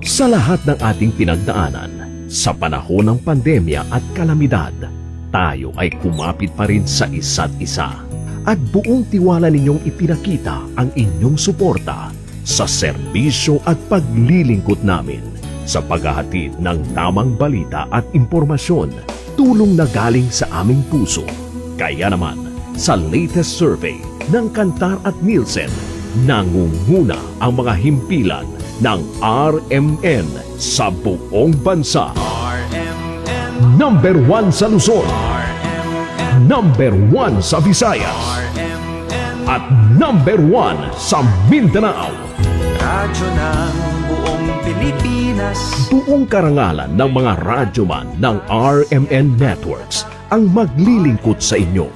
Sa lahat ng ating pinagdaanan, sa panahon ng pandemya at kalamidad, tayo ay kumapit pa rin sa isa't isa. At buong tiwala ninyong ipinakita ang inyong suporta sa serbisyo at paglilingkod namin sa paghahatid ng tamang balita at impormasyon, tulong na galing sa aming puso. Kaya naman, sa latest survey ng Kantar at Nielsen, nangunguna ang mga himpilan ng RMN sa buong bansa. RMN, Number 1 sa Luzon, RMN, Number 1 sa Visayas, RMN, at Number 1 sa Mindanao. radyo ng buong Pilipinas. Buong karangalan ng mga radyoman ng RMN Networks ang maglilingkod sa inyo.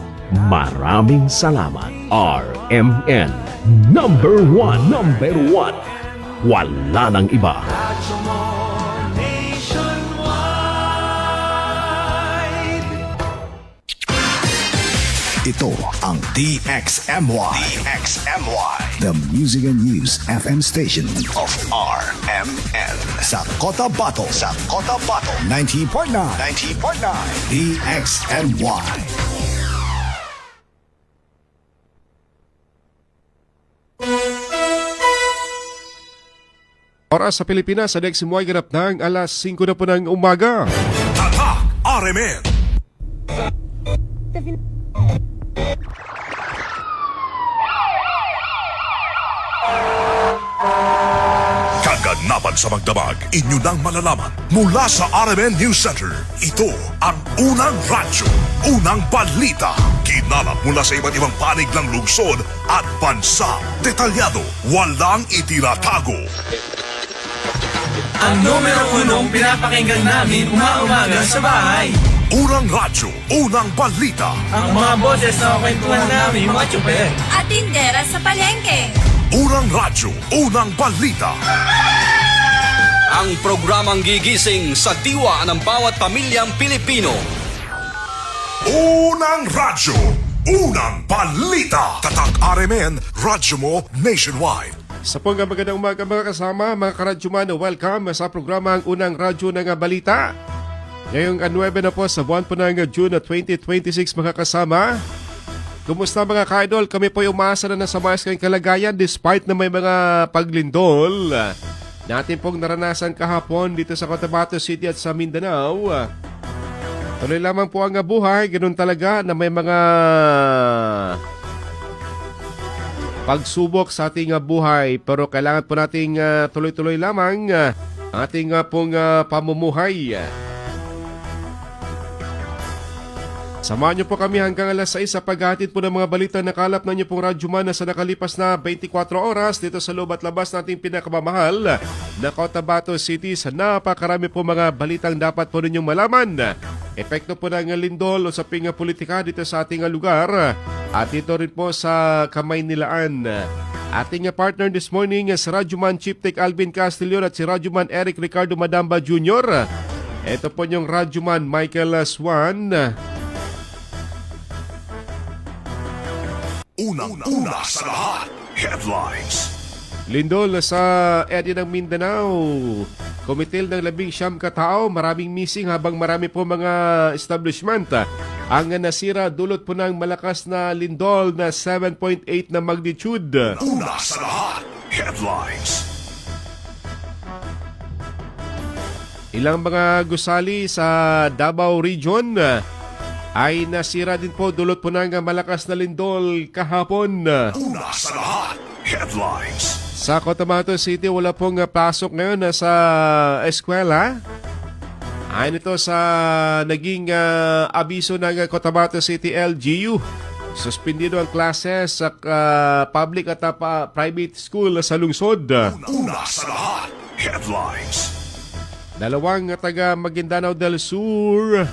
Maraming salamat, RMN. Number 1, number 1. Wala nang iba. Radyo mo nationwide. Ito ang DXMY. The Music and News FM station of RMN. Sa Cotabato. 90.9. DXMY. Oras sa Pilipinas, sa DXMY ganap ng alas 5 na po ng umaga. Tatak RMN. Kaganapan sa magdamag, inyo nang malalaman mula sa RMN News Center. Ito ang unang radyo, unang balita. Kinalap mula sa iba't ibang panig ng lungsod at bansa. Detalyado, walang itinatago. Ang numero unong pinapakinggan namin umaga sa bahay. Unang radyo, unang balita. Ang mga boses na kwentuhan namin mga tsuper. At tindera sa palengke. Unang radyo, unang balita. Ang programang gigising sa diwa ng bawat pamilyang Pilipino. Unang radyo, unang balita. Tatak RMN, radyo mo nationwide. Sa pong magandang umaga mga kasama, mga karadyumano, welcome sa programang unang radyo ng balita. Ngayong 9 na po sa buwan po ng June 2026 mga kasama. Kumusta mga ka-idol? Kami po umaasa na nasa maayos kayong kalagayan despite na may mga paglindol natin pong naranasan kahapon dito sa Cotabato City at sa Mindanao. Tuloy lamang po ang buhay, ganoon talaga na may mga pagsubok sa ating buhay, pero kailangan po nating tuloy-tuloy lamang ang ating pong pamumuhay. Samahan niyo po kami hanggang alas 6 sa paghatid po ng mga balita na kalap na niyo pong radyoman na sa nakalipas na 24 oras dito sa loob at labas nating pinakamamahal na Cotabato City. Sa napakarami po mga balitang dapat po ninyong malaman. Epekto po ng lindol o sa pinga politika dito sa ating lugar at dito rin po sa Kamaynilaan. Ating partner this morning si Radyoman Chief Tech Alvin Castillon at si Radyoman Eric Ricardo Madamba Jr. Ito po yung Radyoman Michael Swan. Unang-una sa lahat, headlines. Lindol sa area ng Mindanao. Kumitil ng 19 katao, maraming missing habang marami po mga establishment ang nasira dulot po ng malakas na lindol na 7.8 na magnitude. Una sa lahat, headlines. Ilang mga gusali sa Davao Region ay nasira din po dulot po ng malakas na lindol kahapon. Una sa lahat, headlines. Sa Cotabato City, wala pong pasok ngayon sa eskwela. Ayon ito sa naging abiso ng Cotabato City LGU. Suspendido ang klases sa public at private school sa lungsod. Una sa lahat, headlines. Dalawang taga Maguindanao del Sur,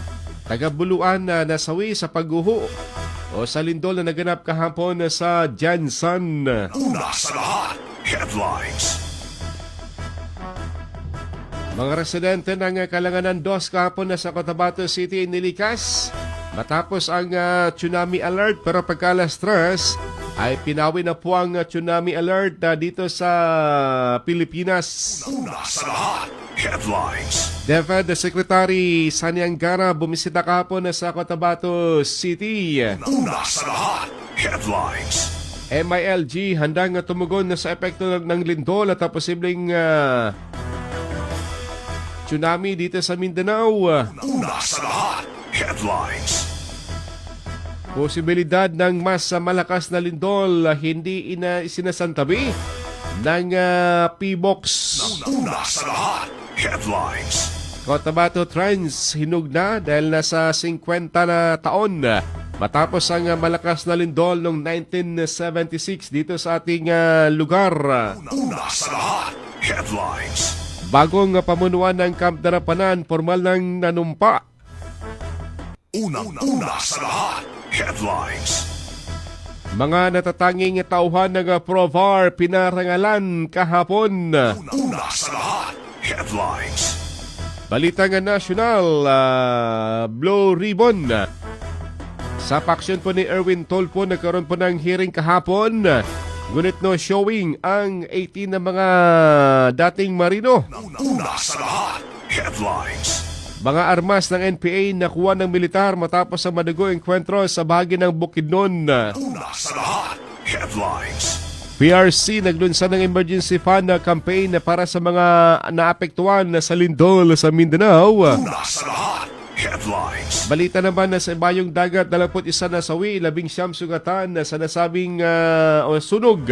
taga Buluan na nasawi sa pagguho o sa lindol na naganap kahapon sa Jansan. Una sa lahat, headlines. Mga residente ng Kalanganan 2 kahapon na sa Cotabato City nilikas matapos ang tsunami alert, pero pagka alas 3 ay pinawi na po ang tsunami alert dito sa Pilipinas. Una sa lahat, headlines. DepEd Secretary Sani Angara bumisita kahapon sa Cotabato City. Una sa lahat, headlines. MILG handang tumugon sa epekto ng lindol at posibleng tsunami dito sa Mindanao. Una sa lahat, headlines. Posibilidad ng mas malakas na lindol hindi sinasantabi ng PBOX. Una sa lahat, headlines. Cotabato Trends hinug na dahil nasa 50 na taon matapos ang malakas na lindol noong 1976 dito sa ating lugar. Una sa lahat, headlines. Bagong pamunuan ng Camp Darapanan, formal ng nanumpa. Una sa lahat, headlines. Mga natatanging tauhan ng Provar pinarangalan kahapon. Una sa lahat, headlines. Balitang nasyonal, Blue Ribbon. Sa paksyon po ni Erwin Tolpo, nagkaroon po ng hearing kahapon. Ngunit no showing ang 18 na mga dating marino. Una sa lahat, headlines. Mga armas ng NPA nakuha ng militar matapos ang madugo enkwentro sa bahagi ng Bukidnon. Una sa lahat, headlines. PRC naglunsad ng emergency fund na campaign para sa mga naapektuhan sa lindol sa Mindanao. Una sa lahat, headlines. Balita naman na sa Bayong Dagat, 21 na sawi, 19 sugatan sa nasabing sunog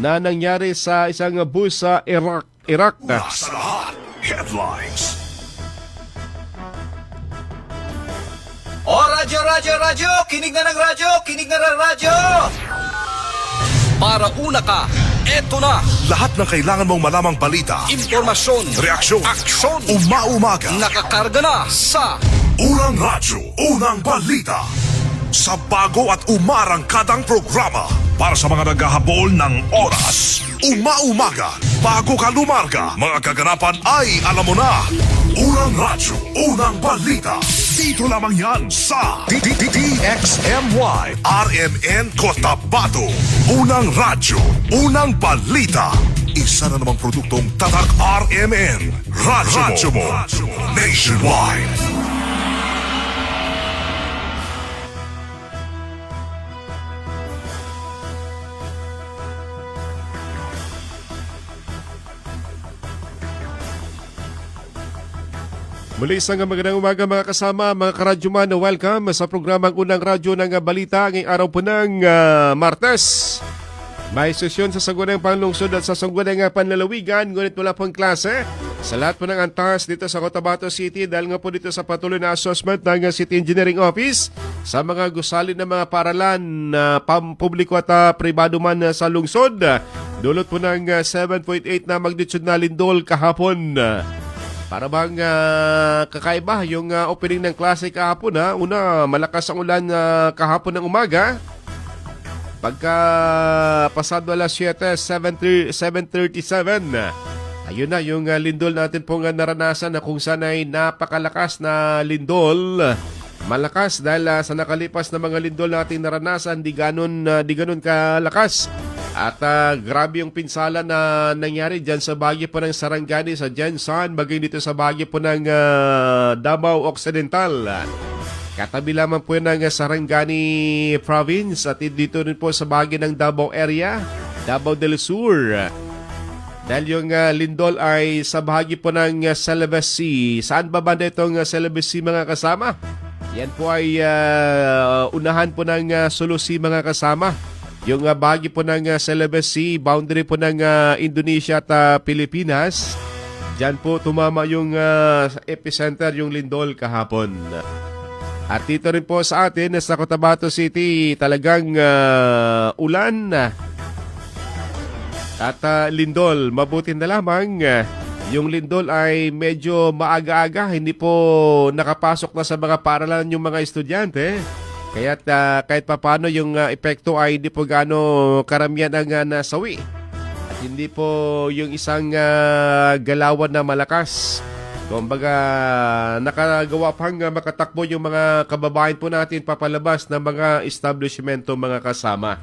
na nangyari sa isang bus sa Iraq. Una sa lahat, headlines. O radyo, kinig na ng radyo! Para una ka, eto na, Lahat ng kailangan mong malamang balita, impormasyon, reaksyon, aksyon, umaumaga. nakakarga na sa Unang radyo, unang balita. Sa bago at umarangkadang programa para sa mga naghahabol ng oras. Umaumaga, bago ka lumarga, mga kaganapan ay alam mo na. Unang radyo, unang balita. Dito lamang yan sa DXMY RMN Cotabato. Unang radyo, unang balita. Isa na namang produktong Tatak RMN. Radyo mo. Nationwide. Muli isang magandang umaga mga kasama, mga karadyoman, welcome sa programang Unang Radyo ng Balita ngayong araw po ng Martes. May sesyon sa Sangguniang Panlungsod at sa Sangguniang Panlalawigan, ngunit wala pong klase sa lahat po ng antas dito sa Cotabato City dahil nga po dito sa patuloy na assessment ng City Engineering Office sa mga gusali ng mga paralan na pampubliko at pribado man sa lungsod. Dulot po ng 7.8 na magnitude na lindol kahapon. Para bang kakaiba yung opening ng klase kahapon ha? Una, malakas ang ulan kahapon ng umaga. Pagka pasado alas 7:37, ayun na yung lindol natin pong naranasan na kung saan ay napakalakas na lindol. Malakas dahil sa nakalipas na mga lindol natin naranasan, di ganun kalakas. At grabe yung pinsala na nangyari dyan sa bahagi po ng Sarangani sa Jensan, bagay dito sa bahagi po ng Davao Occidental. Katabi lamang po ng Sarangani Province at dito rin po sa bahagi ng Davao area, Davao del Sur. Dahil yung lindol ay sa bahagi po ng Celebes Sea. Saan ba banda itong Celebes Sea mga kasama? Yan po ay unahan po ng Sulusi mga kasama. Yung bahagi po ng Celebes Sea, boundary po ng Indonesia at Pilipinas. Diyan po tumama yung epicenter, yung lindol kahapon. At dito rin po sa atin, sa Cotabato City, talagang ulan at lindol. Mabuti na lamang, yung lindol ay medyo maaga-aga, hindi po nakapasok na sa mga paralan yung mga estudyante. Kaya kahit papano yung epekto ay hindi po gaano karamihan ang nasawi. At hindi po yung isang galawan na malakas. Kumbaga nakagawa pang makatakbo yung mga kababayan po natin papalabas ng mga establishmento mga kasama.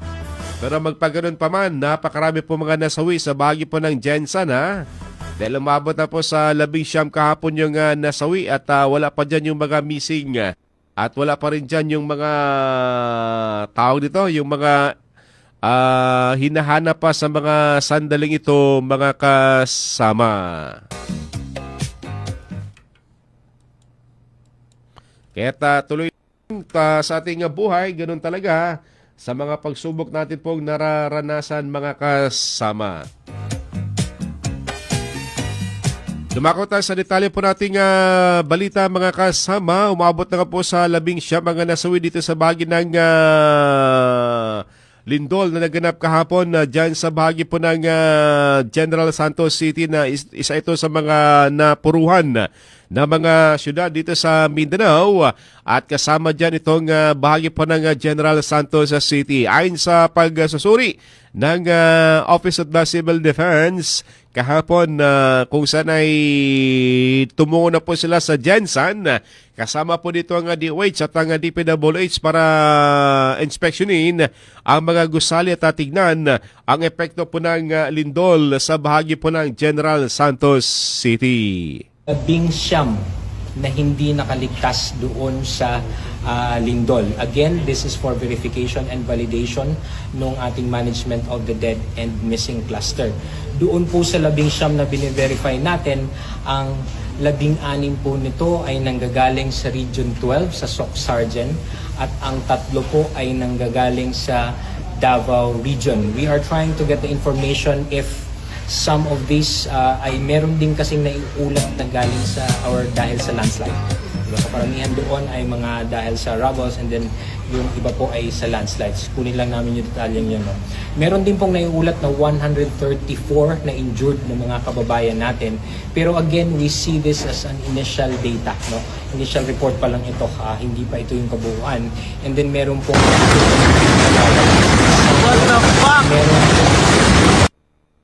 Pero magpaganoon pa man, napakarami po mga nasawi sa bahagi po ng Jensen, ha? Dahil umabot na po sa 19 kahapon yung nasawi at wala pa dyan yung mga missing. At wala pa rin dyan yung mga tao dito, yung mga hinahanap pa sa mga sandaling ito, mga kasama. Kaya tuloy sa ating buhay, ganun talaga sa mga pagsubok natin pong nararanasan, mga kasama. Dumako tayo sa detalye po nating balita, mga kasama. Umabot na nga po sa 19 mga nasawi dito sa bahagi ng lindol na naganap kahapon dyan sa bahagi po ng General Santos City, na isa ito sa mga napuruhan na mga syudad dito sa Mindanao, at kasama dyan itong bahagi po ng General Santos City. Ayon sa pagsusuri ng Office of the Civil Defense kahapon, kung saan ay tumungo na po sila sa Jensen, kasama po dito ang DOH at ang DPWH para inspeksyonin ang mga gusali at tignan ang epekto po ng lindol sa bahagi po ng General Santos City. 19 na hindi nakaligtas doon sa lindol. Again, this is for verification and validation ng ating management of the dead and missing cluster. Doon po sa 19 na bine-verify natin, ang 16 po nito ay nanggagaling sa Region 12 sa SOC Sargent, at ang 3 po ay nanggagaling sa Davao Region. We are trying to get the information if some of these ay meron din kasing naiulat na galing sa or dahil sa landslide. Diba? So karamihan doon ay mga dahil sa rubbles, and then yung iba po ay sa landslides. Kunin lang namin yung detalyeng yun. No? Meron din pong naiulat na 134 na injured na mga kababayan natin. Pero again, we see this as an initial data. No? Initial report pa lang ito. Hindi pa ito yung kabuuan. And then meron pong... What the fuck?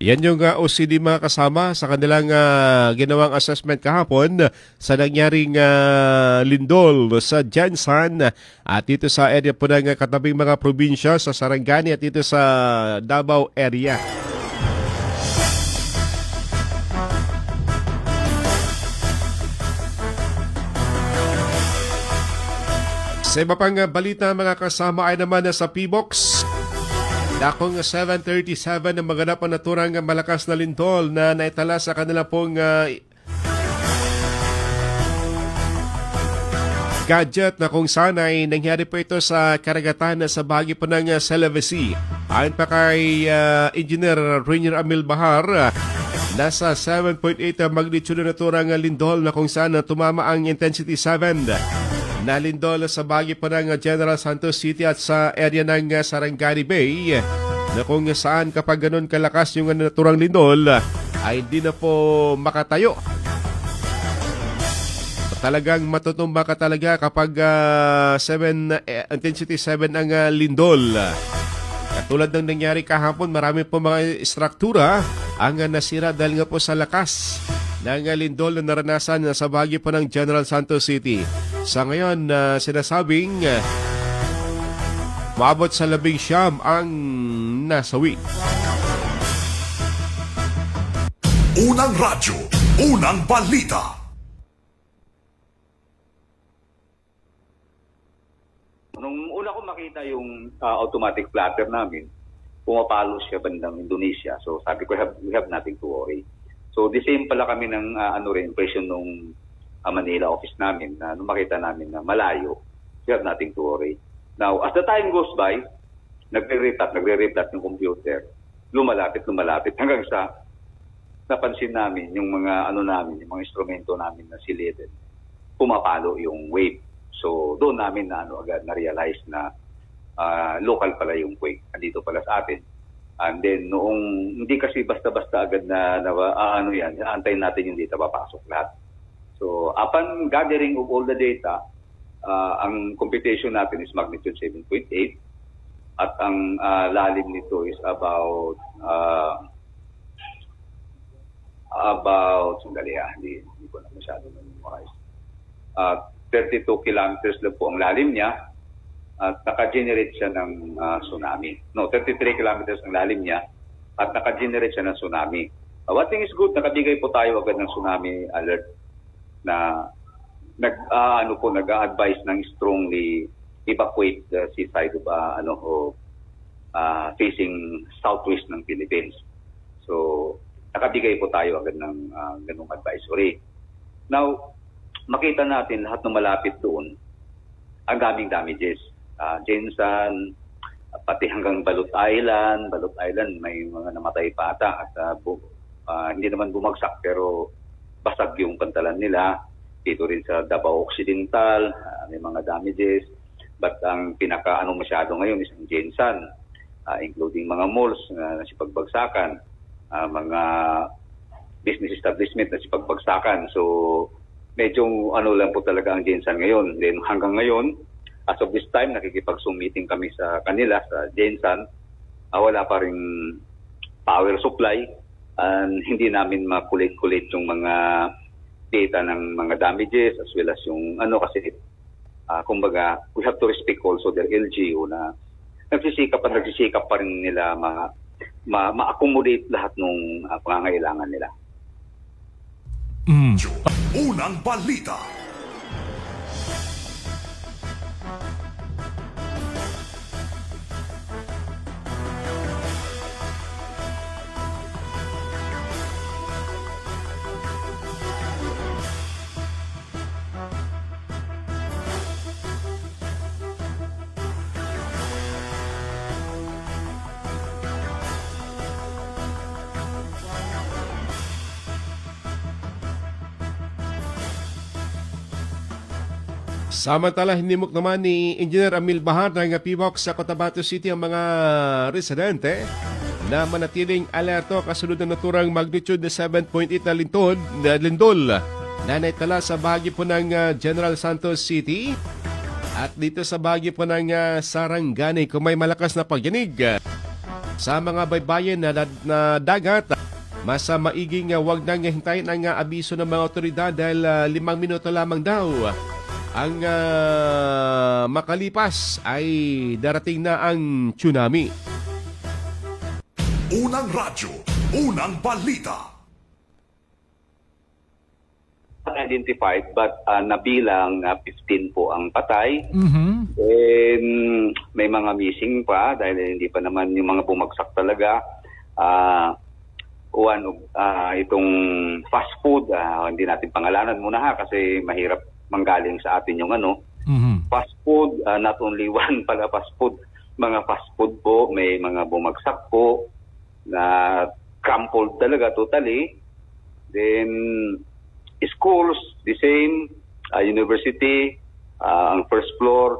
Yan yung OCD, mga kasama, sa kanilang ginawang assessment kahapon sa nangyaring lindol sa Jensen at dito sa area po ng katabing mga probinsya sa Sarangani at dito sa Davao area. Sa iba pang balita, mga kasama, ay naman sa P-Box. Dakong 7:37 ang maganap ang naturang malakas na lindol na naitala sa kanila pong gadget, na kung saan ay nangyari po ito sa karagatan sa bahagi po ng Sulawesi. Ayon pa kay Engineer Rainier Amil Bahar, nasa 7.8 magnitude na naturang lindol na kung saan tumama ang intensity 7 na lindol sa bahagi po ng General Santos City at sa area ng Sarangani Bay, na kung saan kapag ganun kalakas yung naturang lindol ay di na po makatayo. Talagang matutumba ka talaga kapag intensity 7 ang lindol. Katulad ng nangyari kahapon, marami po mga struktura ang nasira dahil nga po sa lakas ng lindol na naranasan sa bahagi po ng General Santos City. Sa ngayon, sinasabing maabot sa 19 ang nasawi. Unang radyo, unang balita. Nung una ko makita yung automatic plotter namin, pumapalo siya bandang Indonesia. So sabi ko, we have nothing to worry. So the same pala kami ng impression nung Manila office namin, na nung makita namin na malayo, we have nothing to worry. Now, as the time goes by, nagre-replot yung computer, lumalapit hanggang sa napansin namin yung mga yung mga instrumento namin na silid, pumapalo yung wave. So doon namin agad na-realize na local pala yung quake, andito pala sa atin. And then noong hindi kasi basta-basta agad antayin natin yung data papasok lahat. So upon gathering of all the data, ang computation natin is magnitude 7.8 at ang lalim nito is about hindi ko na masyado memorize. 32 kilometers lang po ang lalim niya. at naka-generate siya ng tsunami. No, 33 kilometers ang lalim niya at naka-generate siya ng tsunami. One thing is good, nakabigay po tayo agad ng tsunami alert na nag-advise ng strongly evacuate the seaside of facing southwest ng Philippines. So, nakabigay po tayo agad ng ganung advisory. Now, makita natin lahat ng malapit doon, ang daming damages. Jensan, pati hanggang Balut Island. Balut Island, may mga namatay pa ata at hindi naman bumagsak pero basag yung pantalan nila. Dito rin sa Davao Occidental, may mga damages. But ang pinaka-ano masyado ngayon is ang Jensan, including mga malls na nasipagbagsakan, mga business establishment na sipagbagsakan. So, medyo lang po talaga ang Jensan ngayon. Then hanggang ngayon, as of this time, nakikipag-meeting kami sa kanila, sa Jensan. Wala pa rin power supply. Hindi namin makulit-kulit yung mga data ng mga damages as well as yung kasi kumbaga we have to respect also their LGU na nagsisikap pa rin nila ma-accommodate lahat ng pangangailangan nila. Unang balita. Samantala, hinimok naman ni Engineer Amil Bahar ng PBOX sa Cotabato City ang mga residente na manatiling alerto kasunod ng naturang magnitude na 7.8 na lindol na naitala sa bahagi po ng General Santos City at dito sa bahagi po ng Sarangani kung may malakas na pagyanig sa mga baybayin na dagat. Mas maiging wag nang hintayin ang abiso ng mga otoridad dahil 5 minuto lamang daw ang makalipas ay darating na ang tsunami. Unang radyo, unang balita. Identified but nabilang 15 po ang patay. And may mga missing pa dahil hindi pa naman yung mga bumagsak talaga. Itong fast food, hindi natin pangalanan muna kasi mahirap manggaling sa atin yung fast food, not only one pala fast food, mga fast food po, may mga bumagsak po na crumpled talaga totally. Then schools, the same, university, ang first floor,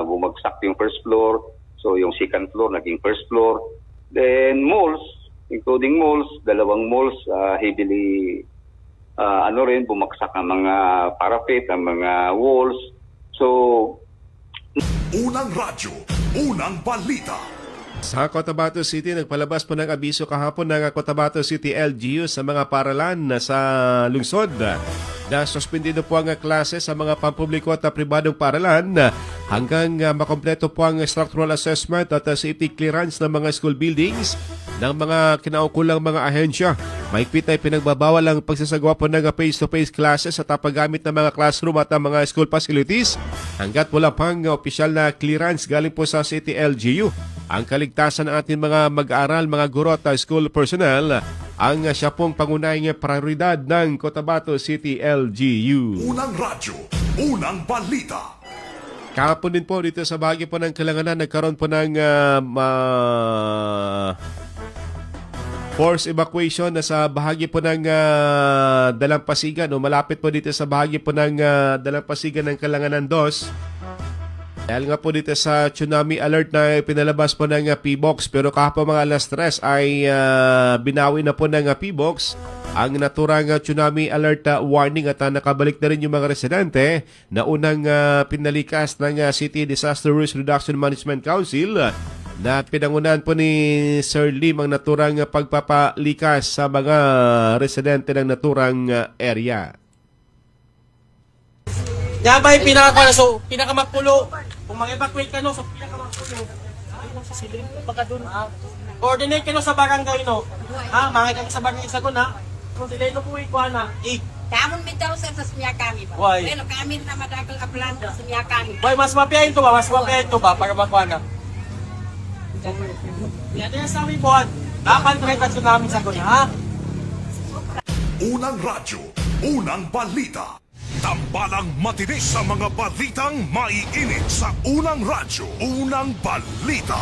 bumagsak yung first floor, so yung second floor naging first floor. Then malls, including malls, 2 malls heavily bumagsak ang mga parapet, ang mga walls. So, unang radyo, unang balita. Sa Cotabato City, nagpalabas po ng abiso kahapon ng Cotabato City LGU sa mga paralan na sa lungsod na suspendido po ang klase sa mga pampubliko at pribadong paralan hanggang makompleto po ang structural assessment at safety clearance ng mga school buildings ng mga kinaukulang mga ahensya. Mahigpit na pinagbabawal ang pagsasagawa po ng face-to-face classes at paggamit ng mga classroom at mga school facilities hanggat wala pang opisyal na clearance galing po sa City LGU. Ang kaligtasan ng ating mga mag-aaral, mga guro at school personnel ang siya pong pangunahing prioridad ng Cotabato City LGU. Unang radyo, unang balita. Kahapon din po dito sa bahagi po ng Kalanganan, nagkaroon po ng force evacuation na sa bahagi po ng Dalampasigan o malapit po dito sa bahagi po ng Dalampasigan ng Kalanganan 2. Dahil nga po dito sa tsunami alert na pinalabas po ng PBOX, pero kahapon mga alas 3 ay binawi na po ng PBOX ang naturang tsunami alert warning at nakabalik na rin yung mga residente na unang pinalikas ng City Disaster Risk Reduction Management Council na pinangunahan po ni Sir Lim ang naturang pagpapalikas sa mga residente ng naturang area. Yan ba yung pinaka, so, pinakamapulo. Kung mag-evacuate ka, no, so pinakamapulo. Ay, nasa silid, baka dun, ha? Coordinate ka, no, sa barangay, no? Ha? Mga ka sa barangay sa gun, ha? Kung sila ito po ikuha na, Kamon bitaw sa sumya kami ba? Why? Pero kami na madagal ka plan sa sumya kami. Boy, mas mapiyahin to ba? Mas mapiyahin to ba? Para makuha na. Yan yung sabi po, dapat retasyon namin sa gun, ha? Unang radyo, unang balita. Tambalang matinis sa mga balitang maiinit sa unang radyo, unang balita.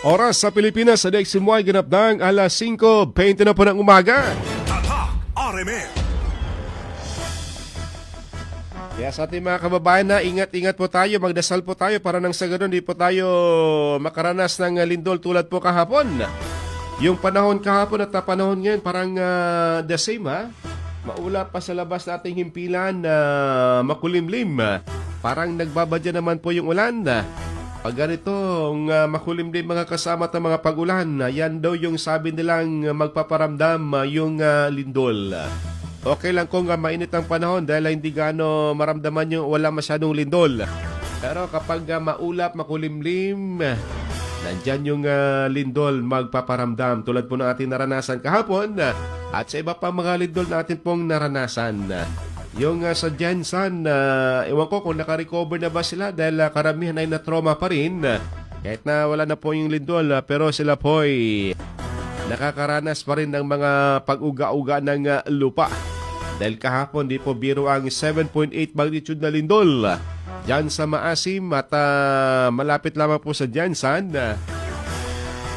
Oras sa Pilipinas sa next ay ganap ng alas 5:20 na po ng umaga. Tatak RMN. Kaya sa ating mga kababayan na ingat-ingat po tayo, magdasal po tayo para nang sa ganun di po tayo makaranas ng lindol tulad po kahapon. Yung panahon kahapon at panahon ngayon parang the same ha. Maula pa sa labas nating himpilan na makulimlim. Parang nagbabadya naman po yung ulan. Pag ganitong makulimlim mga kasama at mga pag-ulan, yan daw yung sabi nilang magpaparamdam yung lindol. Okay lang kung mainit ang panahon dahil hindi gaano maramdaman yung wala masyadong lindol. Pero kapag maulap, makulimlim, nandyan yung lindol magpaparamdam tulad po ng ating naranasan kahapon at sa iba pa mga lindol natin pong naranasan. Yung sa Jensen, ewan ko kung naka-recover na ba sila dahil karamihan ay na-trauma pa rin. Kahit na wala na po yung lindol pero sila po ay nakakaranas pa rin ng mga pag-uga-uga ng lupa. Dahil kahapon di po biro ang 7.8 magnitude na lindol dyan sa Maasim at malapit lamang po sa Jensen.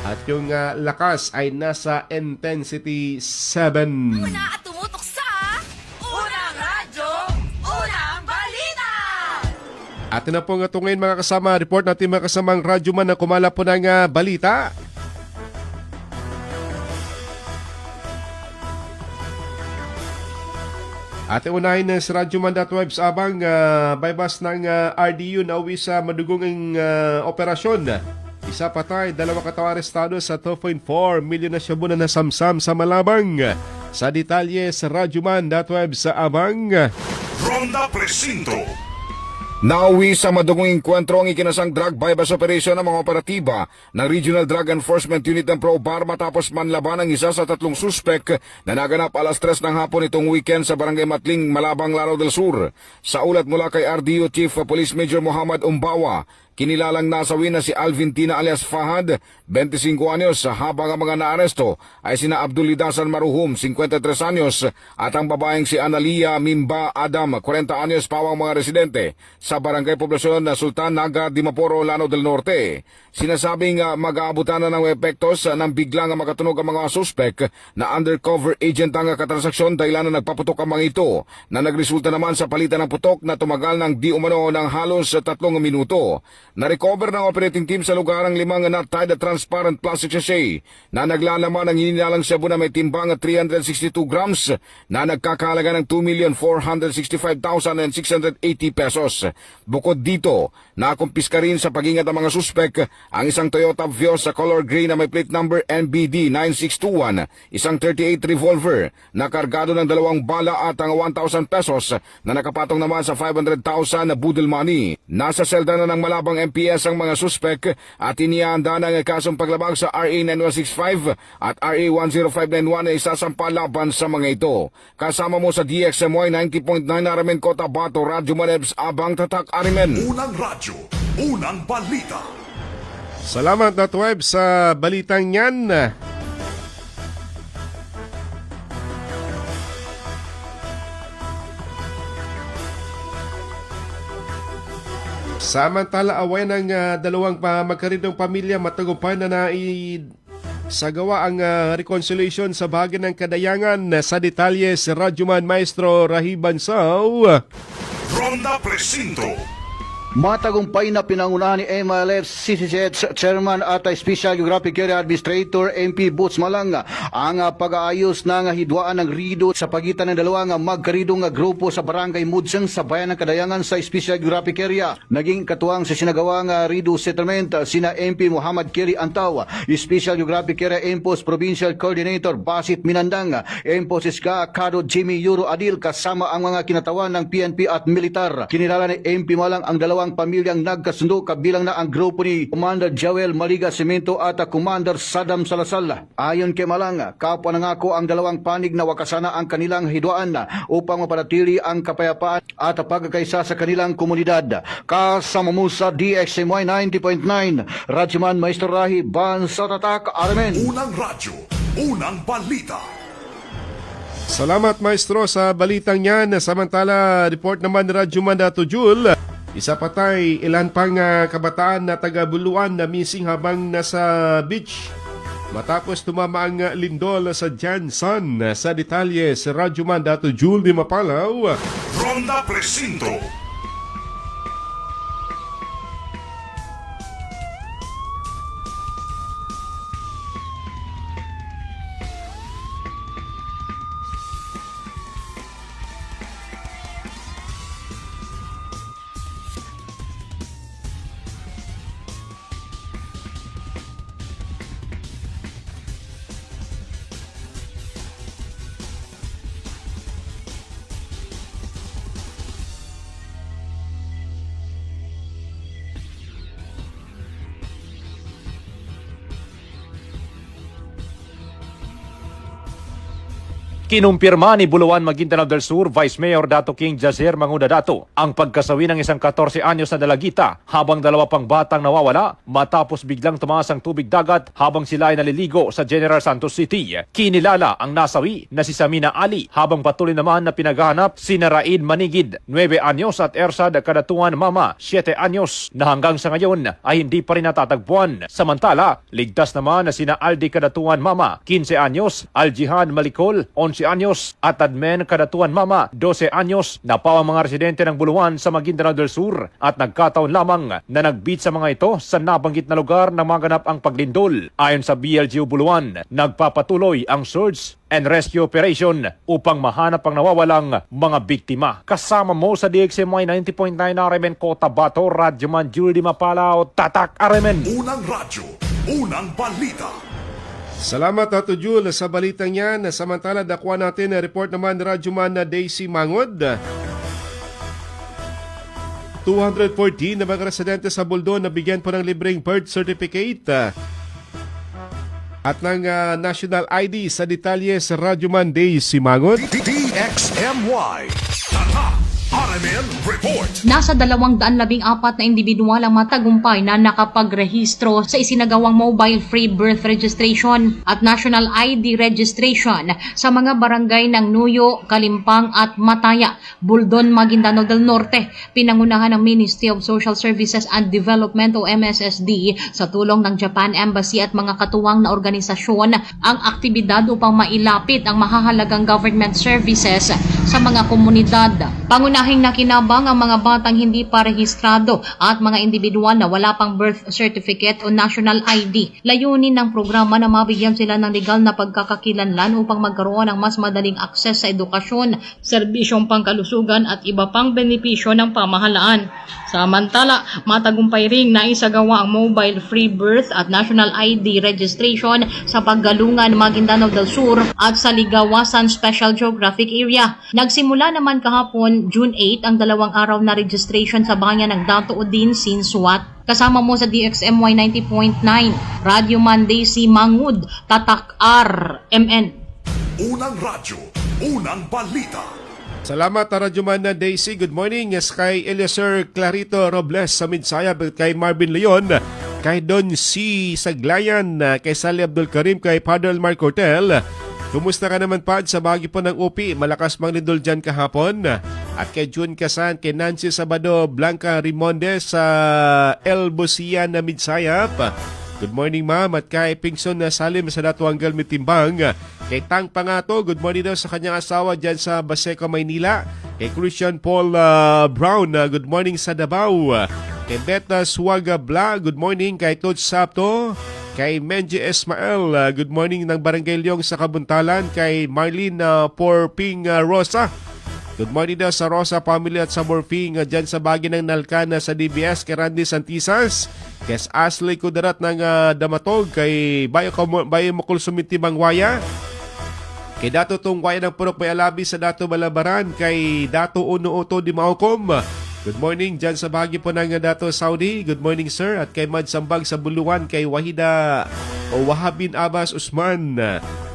At yung lakas ay nasa intensity 7. Una at tumutok sa Unang Radyo, Unang Balita! Atin na po nga ito ngayon mga kasama. Report natin mga kasamang radyoman na kumala po ng balita. At unahin ng sa radyoman.webs abang bypass ng RDU na uwi sa madugong operasyon. Isa patay, 2 katao arestado sa 2.4 milyon na shabu na nasamsam sa Malabang. Sa detalye sa radyoman.webs abang. Ronda Presinto. Nauwi sa madugong enkwentro ang ikinasang drug bypass operation ng mga operatiba ng Regional Drug Enforcement Unit ng ProBar matapos manlaban ang isa sa 3 suspek na naganap alas 3 ng hapon itong weekend sa Barangay Matling, Malabang, Lanao del Sur. Sa ulat mula kay RDO Chief Police Major Muhammad Umbawa, kinilalang nasawi na si Alvin Tina alias Fahad, 25 anyos, habang ang mga naaresto ay sina Abdul Lidasan Maruhum, 53 anyos, at ang babaeng si Analia Mimba Adam, 40 anyos, pawang mga residente sa Barangay Poblasyon na Sultan Naga, Dimaporo, Lanao del Norte. Sinasabing mag-aabutan na ng epektos nang biglang makatunog ang mga suspek na undercover agent ang katransaksyon dahilan na nagpaputok ang mga ito na nagresulta naman sa palitan ng putok na tumagal ng di umano ng halos 3 minuto. Na-recover ng operating team sa lugar ang 5 not-tied transparent plastic sachet na naglalaman ng hininalang shabu na may timbang 362 grams na nagkakahalaga ng 2,465,680 pesos. Bukod dito, nakumpiska rin sa pag-ingat ng mga suspek ang isang Toyota Vios sa color gray na may plate number NBD 9621, isang 38 revolver na kargado ng 2 bala at ang 1,000 pesos na nakapatong naman sa 500,000 na budol money. Nasa selda na ng Malabang MPS ang mga suspek at inihanda ng kasong paglabag sa RA 9165 at RA 10591 na isasampa laban sa mga ito. Kasama mo sa DXMY 90.9 Aramen Kota Bato, Radyo Manebs Abang Tatak Arimen. Unang radyo, unang balita. Salamat .web sa balitang yan. Samantala, away ng 2 magkaridong pamilya matagumpay na sagawa ang reconciliation sa bahagi ng Kadayangan. Sa detalye si Radyoman Maestro Rahiban Saw. Ronda Presinto. Matagumpay na pinangunahan ni MLF CCZ Chairman at Special Geographic Area Administrator MP Boots Malanga ang pag-aayos ng hidwaan ng rido sa pagitan ng dalawang magkaridong grupo sa Barangay Mudsang sa Bayan ng Kadayangan sa Special Geographic Area. Naging katuwang sa sinagawang rido settlement sina MP Muhammad Kiri Antaw, Special Geographic Area Impos Provincial Coordinator Basit Minandang, Impos Iska Kado Jimmy Yuro Adil kasama ang mga kinatawan ng PNP at militar. Kinilala ni MP Malang ang dalawang pamilyang nagkasundo kabilang na ang grupo ni Commander Joel Maliga Cemento at Commander Saddam Salasal. Ayon kay Malang, kapwa nangako ang dalawang panig na wakasana ang kanilang hidwaan upang mapanatili ang kapayapaan at pagkakaisa sa kanilang komunidad. Kasama mo sa DXMY 90.9, Radyoman Maestro Rahi, Bansa Tatak, Armen. Unang radyo, unang balita. Salamat Maestro sa balitang yan. Samantala, report naman ni Radyoman Dato Jul, isa patay, ilan pang kabataan na taga-Buluan na missing habang nasa beach matapos tumama ang lindol sa Jansan. Sa detalye sa Radyoman Dato Jul ni Mapalaw. Ronda Presinto. Kinumpirma ni Buluan Maguindanao del Sur Vice Mayor Dato King Jazier Manguda Dato ang pagkasawi ng isang 14 anyos na dalagita habang dalawa pang batang nawawala matapos biglang tumaas ang tubig dagat habang sila ay naliligo sa General Santos City. Kinilala ang nasawi na si Samina Ali habang patuloy naman na pinaghahanap si Raid Manigid, 9 anyos at Ersad Kadatuan Mama, 7 anyos na hanggang sa ngayon ay hindi pa rin natatagpuan. Samantala, ligtas naman na sina Aldi Kadatuan Mama, 15 anyos, Aljihan Malikol, 11 anyos at Admen Kadatuan Mama, 12 anyos na pawang mga residente ng Buluan sa Maguindanao del Sur at nagkataon lamang na nag-beach sa mga ito sa nabanggit na lugar na maganap ang paglindol. Ayon sa BLGU Buluan, nagpapatuloy ang search and rescue operation upang mahanap ang nawawalang mga biktima. Kasama mo sa DXMY 90.9 RMN Cotabato, Radyoman Julie Mapalaw, Tatak RMN. Unang radyo, unang balita. Salamat Dato Jul sa balitang yan. Samantala, nakuha natin na report naman ni Radyoman na Daisy Mangod. 214 na mga residente sa Buldon na bigyan po ng libreng birth certificate at ng national ID. Sa detalye sa Radyoman Daisy Mangod. DXMY Tatak RMN Report. Nasa 214 na individual ang matagumpay na nakapagrehistro sa isinagawang mobile free birth registration at national ID registration sa mga barangay ng Nuyo, Kalimpang at Mataya, Buldon, Maguindanao del Norte. Pinangunahan ng Ministry of Social Services and Development o MSSD sa tulong ng Japan Embassy at mga katuwang na organisasyon ang aktibidad upang mailapit ang mahahalagang government services sa mga komunidad. Pangunahing nakinabang ang mga batang hindi pa rehistrado at mga individual na wala pang birth certificate o national ID. Layunin ng programa na mabigyan sila ng legal na pagkakakilanlan upang magkaroon ng mas madaling akses sa edukasyon, serbisyong pangkalusugan at iba pang benepisyo ng pamahalaan. Samantala, matagumpay ring naisagawa ang mobile free birth at national ID registration sa Paggalungan, Maguindanao del Sur at sa Ligawasan Special Geographic Area. Nagsimula naman kahapon, June 8, ang 2 araw na registration sa bayan ng Dato Udin, Sinsuat. Kasama mo sa DXMY 90.9, Radyoman Daisy Mangud, Tatak RMN. Unang radyo, unang balita. Salamat Radyoman na Daisy. Good morning. Yes, kay Eliezer Clarito Robles sa Midsayab, kay Marvin Leon, kay Don C. Saglayan, kay Sally Abdul Karim, kay Padre Mark Cortel. Kumusta ka naman pa sa bahagi po ng UP? Malakas mang lindol dyan kahapon. At kay June Casan, kay Nancy Sabado, Blanca Rimonde sa El Bosian na Midsayap. Good morning ma'am. At kay Pingson na Salim sa Datuanggal Mitimbang. Kay Tang Pangato, good morning daw sa kanyang asawa dyan sa Baseco, Maynila. Kay Christian Paul Brown, good morning sa Davao. Kay Beta Suagabla, good morning. Kay Coach Sapto. Kay Menji Esmael, good morning ng Barangay Leong sa Kabuntalan. Kay Marlene Porping Rosa, good morning daw sa Rosa family at sa Morphing dyan sa bagi ng Nalcana sa DBS. Kay Randy Santisas, kay Ashley Kudarat ng Damatog, kay Bayo Mukul Sumiti Bangwaya, kay Dato Tungwaya ng Purok May Alabi sa Dato Malabaran, kay Dato Uno-Oto di Maukom, good morning dyan sa bahagi po ng Dato Saudi, good morning sir. At kay Mad Sambag sa Buluan, kay Wahida o Wahabin Abbas Usman,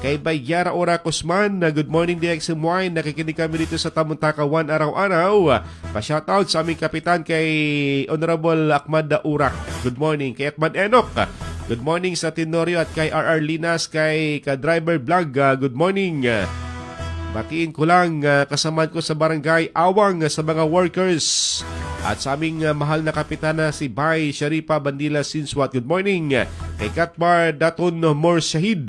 kay Bayyara Orak Usman, good morning DX Muay, nakikinig kami dito sa Tamuntakawan araw-araw. Pa-shoutout sa aming kapitan kay Honorable Ahmad Urak, good morning. Kay Atman Enok, good morning sa Tenorio at kay RR Linas, kay ka-driver vlog, good morning. Batiin ko lang kasamaan ko sa barangay Awang sa mga workers at sa aming mahal na kapitana si Bay Sharifa Bandila Sinswat, good morning. Kay Katmar Daton Mor Shahid,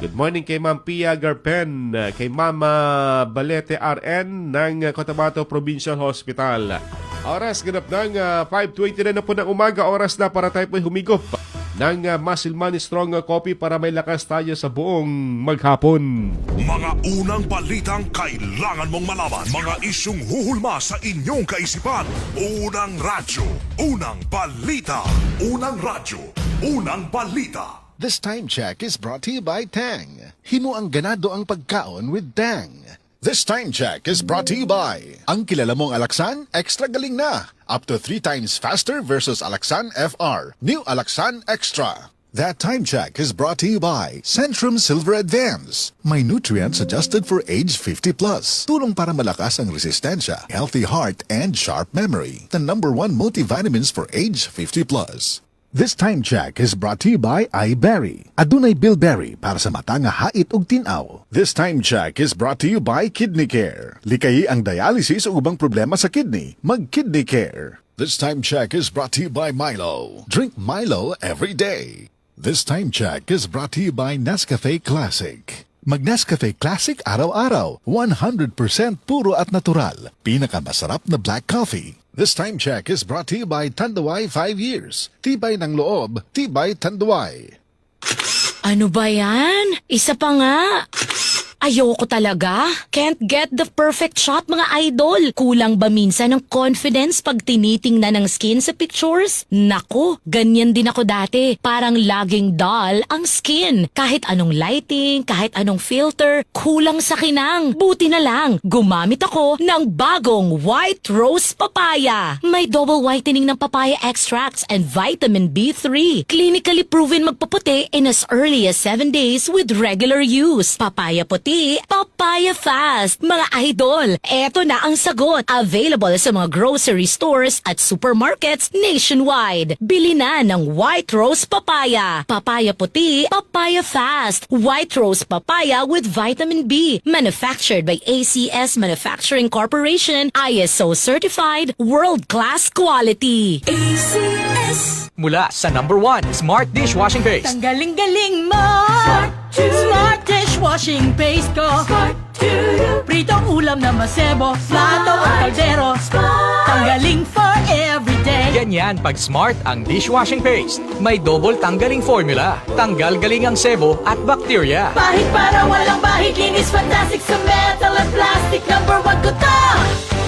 good morning. Kay Ma'am Pia Garpen, kay Mama Balete RN ng Cotabato Provincial Hospital. Oras ganap ng 5:20 na po ng umaga, oras na para tayo po humigop ng Masilman Strong Coffee para may lakas tayo sa buong maghapon. Mga unang balitang kailangan mong malaman. Mga isyung huhulma sa inyong kaisipan. Unang radyo, unang balita. Unang radyo, unang balita. This time check is brought to you by Tang. Himo ang ganado ang pagkaon with Tang. This time check is brought to you by ang kilala mong Alaksan, extra galing na. Up to 3 times faster versus Alaksan FR. New Alaksan Extra. That time check is brought to you by Centrum Silver Advance. May nutrients adjusted for age 50 plus. Tulong para malakas ang resistensya, healthy heart, and sharp memory. The #1 multivitamins for age 50 plus. This time check is brought to you by iBerry. Adunay bilberry para sa mata nga hait ug tinaw. This time check is brought to you by Kidney Care. Likayi ang dialysis o ubang problema sa kidney. Mag-Kidney Care. This time check is brought to you by Milo. Drink Milo every day. This time check is brought to you by Nescafe Classic. Mag-Nescafe Classic araw-araw. 100% puro at natural. Pinakamasarap na black coffee. This time check is brought to you by Tanduay 5 years. Tibay ng loob, tibay Tanduay. Ano ba yan? Isa pa nga. Ayoko talaga. Can't get the perfect shot, mga idol. Kulang ba minsan ng confidence pag tinitingnan ng skin sa pictures? Nako, ganyan din ako dati. Parang laging dull ang skin. Kahit anong lighting, kahit anong filter, kulang sa kinang. Buti na lang, gumamit ako ng bagong White Rose Papaya. May double whitening ng papaya extracts and vitamin B3. Clinically proven magpaputi in as early as 7 days with regular use. Papaya puti, papaya fast. Mga idol, eto na ang sagot. Available sa mga grocery stores at supermarkets nationwide. Bili na ng White Rose Papaya. Papaya puti, papaya fast. White Rose Papaya with vitamin B. Manufactured by ACS Manufacturing Corporation. ISO certified, world-class quality. ACS. Mula sa #1 Smart Dishwashing Paste. Tanggaling-galing mo! Smart dishwashing paste ko. Pritong ulam na masebo, plato o kaldero. Tanggaling for everyday. Ganyan pag Smart ang dishwashing paste. May double tanggaling formula. Tanggal galing ang sebo at bacteria. Bahit para walang bahit, linis fantastic sa metal at plastic. #1 ko to.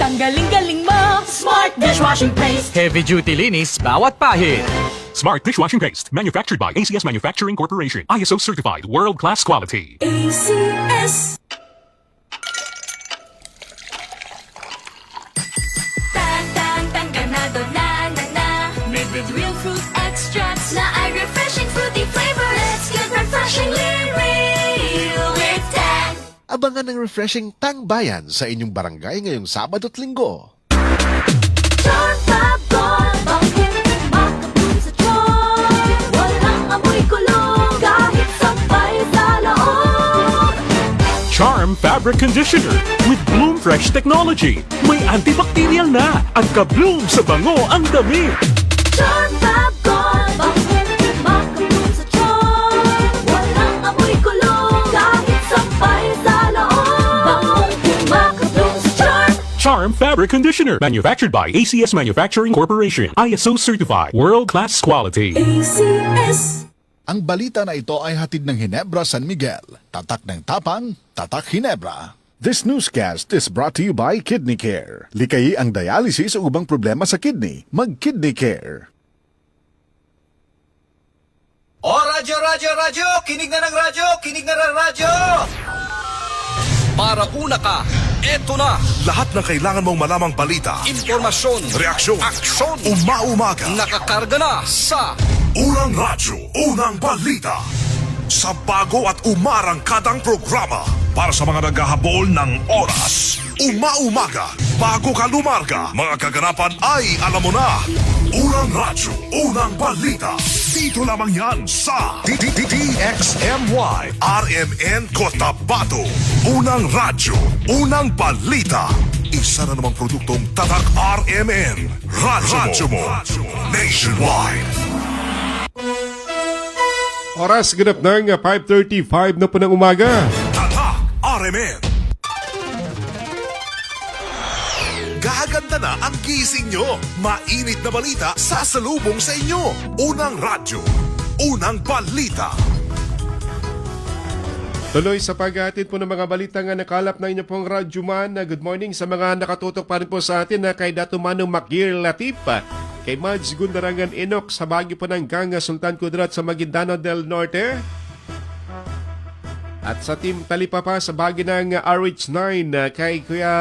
Tanggaling-galing mo, Smart dishwashing paste. Heavy duty linis bawat pahid. Smart Dishwashing Paste, manufactured by ACS Manufacturing Corporation. ISO certified, world-class quality. ACS. Tang ganado na made with real fruit extracts na ay refreshing fruity flavor. Let's get refreshingly real with Tang. Abangan ng refreshing Tang Bayan sa inyong barangay ngayong Sabado at Linggo. Charm Fabric Conditioner with Bloom Fresh Technology. May antibacterial na at ka-bloom sa bango ang damit. Charm Fab Gold, makabloom sa charm. Walang amoy kulong kahit sampay sa loob. Bangong makabloom sa charm. Charm Farm Fabric Conditioner. Manufactured by ACS Manufacturing Corporation. ISO certified. World-class quality. Ang balita na ito ay hatid ng Ginebra San Miguel. Tatak ng tapang, tatak Ginebra. This newscast is brought to you by Kidney Care. Likayi ang dialysis o ubang problema sa kidney. Mag-Kidney Care. O radyo, radyo, radyo! Kinig na ng radyo! Kinig na ng radyo! Para una ka, eto na! Lahat ng kailangan mong malamang balita, Impormasyon, reaksyon, aksyon, umaumaga. nakakarga na sa Unang radyo, unang balita. Sa bago at umarangkadang programa para sa mga naghahabol ng oras. Umaumaga, bago ka lumarga. Mga kaganapan ay alam mo na. Unang radyo, unang balita. Dito lamang yan sa DXMY RMN Cotabato. Unang radyo, unang balita. Isa na namang produktong Tatak RMN. Radyo mo. Nationwide. Oras ganap ng 5:35 na po ng umaga. Tatak RMN. Gaganda na ang gising nyo. Mainit na balita sasalubong sa inyo. Unang radyo, unang balita. Tuloy sa paghatid po ng mga balita nga nakalap na inyo pong Radyo Man. Good morning sa mga nakatutok pa rin po sa atin na kay Dato Manong Makir Latif, kay Mads Gundarangan Enoch sa Baguio po ng Gang Sultan Kudrat sa Maguindanao del Norte. At sa Team Talipapa sa Baguio ng RH9 kay Kuya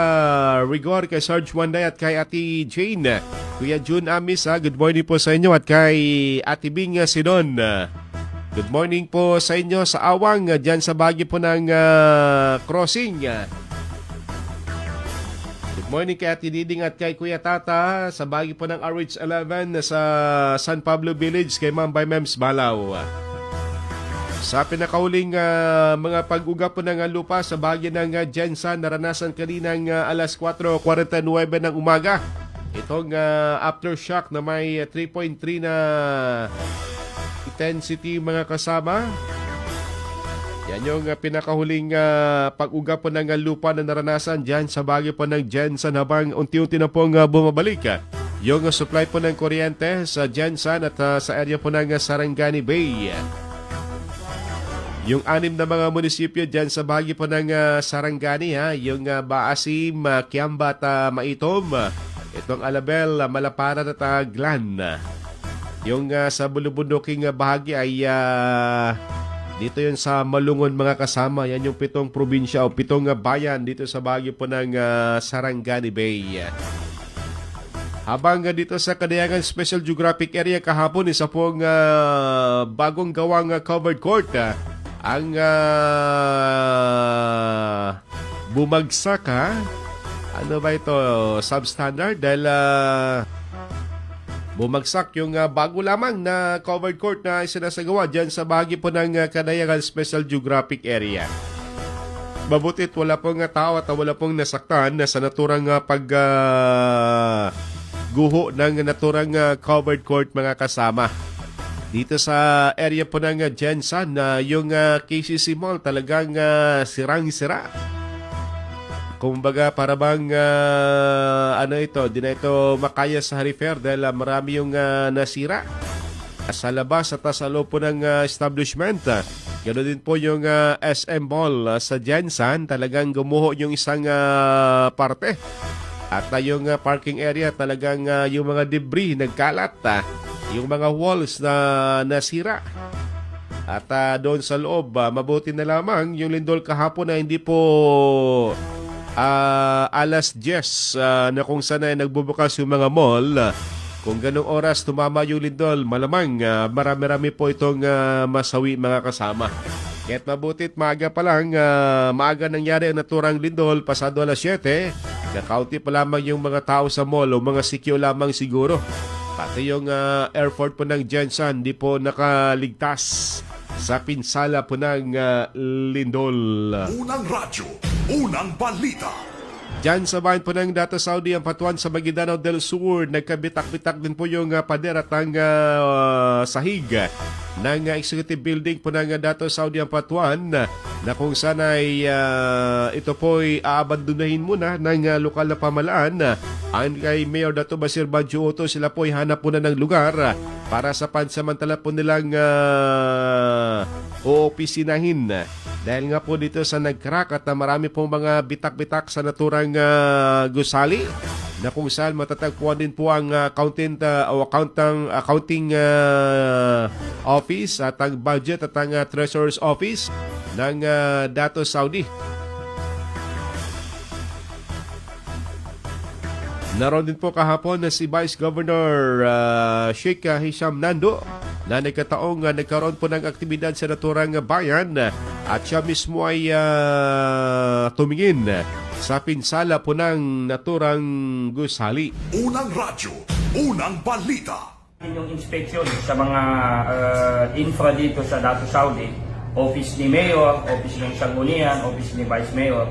Rigor, kay Sarge Wanday at kay Ate Jane. Kuya June Amis, good morning po sa inyo at kay Ate Bing Sidon. Good morning po sa inyo sa Awang dyan sa Baguio po ng Crossing. Good morning kay Ate Diding at kay Kuya Tata sa Baguio po ng RH11 sa San Pablo Village kay Ma'am by Mems Balaw. Sa pinakauling mga pag-uga po ng lupa sa Baguio ng Jensan, naranasan kaninang alas 4:49 ng umaga. Itong aftershock na may 3.3 na intensity mga kasama. Yan yung pinakahuling pag-uga po ng lupa na naranasan dyan sa Baguio po ng Jensan habang unti-unti na pong bumabalik yung supply po ng kuryente sa Jensan at sa area po ng Sarangani Bay. Yung 6 na mga munisipyo dyan sa bahagi po ng Sarangani, yung Baasim, Kiamba at Maitom, itong Alabel, Malaparan at Glan. Yung sa bulubunduking bahagi ay dito yun sa Malungon mga kasama. Yan yung 7 probinsya o 7 bayan dito sa bahagi po ng Sarangani Bay. Habang dito sa Kadayangan Special Geographic Area kahapon, isa pong bagong gawang covered court ang bumagsak ano ba ito, substandard dahil bumagsak yung bago lamang na covered court na isinasagawa dyan sa bahagi po ng Kadayangan Special Geographic Area. Mabutit wala pong tao at wala pong nasaktan sa naturang guho ng naturang covered court mga kasama. Dito sa area po ng Jensan, yung KCC Mall talagang sirang-sira. Kumbaga para bang di na ito makaya sa repair dahil marami yung nasira. Sa labas at sa loob po ng establishment. Ganoon din po yung SM Mall sa Jensan, talagang gumuho yung isang parte. At yung parking area talagang yung mga debris nagkalat. Yung mga walls na nasira. At doon sa loob, mabuti na lamang yung lindol kahapon na hindi po alas 10 na kung saan ay nagbubukas yung mga mall. Kung ganong oras tumama yung lindol, malamang marami-rami po itong masawi mga kasama. Kaya't mabutit maaga pa lang, maaga nangyari ang naturang lindol, pasado alas 7, kakaunti pa lamang yung mga tao sa mall o mga sikyo lamang siguro. Pati yung airport po ng Jensan, di po nakaligtas sa pinsala po ng lindol. Unang radyo, unang balita. Diyan sa bayan po ng Dato Saudi ang Patuan sa Maguindanao del Sur, nagkabitak-bitak din po yung pader at ang sahig ng executive building po ng Dato Saudi ang Patuan na kung saan ay ito po'y aabandonahin muna ng lokal na pamalaan. Ayon kay Mayor Dato Basir Banjo Otto, sila po'y hanap muna ng lugar para sa pansamantala po nilang oopisinahin. Dahil nga po dito sa nag-crack at marami pong mga bitak-bitak sa naturang gusali na kung saan matatagpuan din po ang accounting office at ang budget at ang treasurer's office ng Dato Saudi. Naroon din po kahapon na si Vice Governor Sheikh Hisham Nando na nagkataong nagkaroon po ng aktibidad sa naturang bayan at siya mismo ay tumingin sa pinsala po ng naturang gusali. Unang radyo, unang balita. Yung inspection sa mga infra dito sa Dato Saudi, office ni Mayor, office ng Sanggunian, office ni Vice Mayor,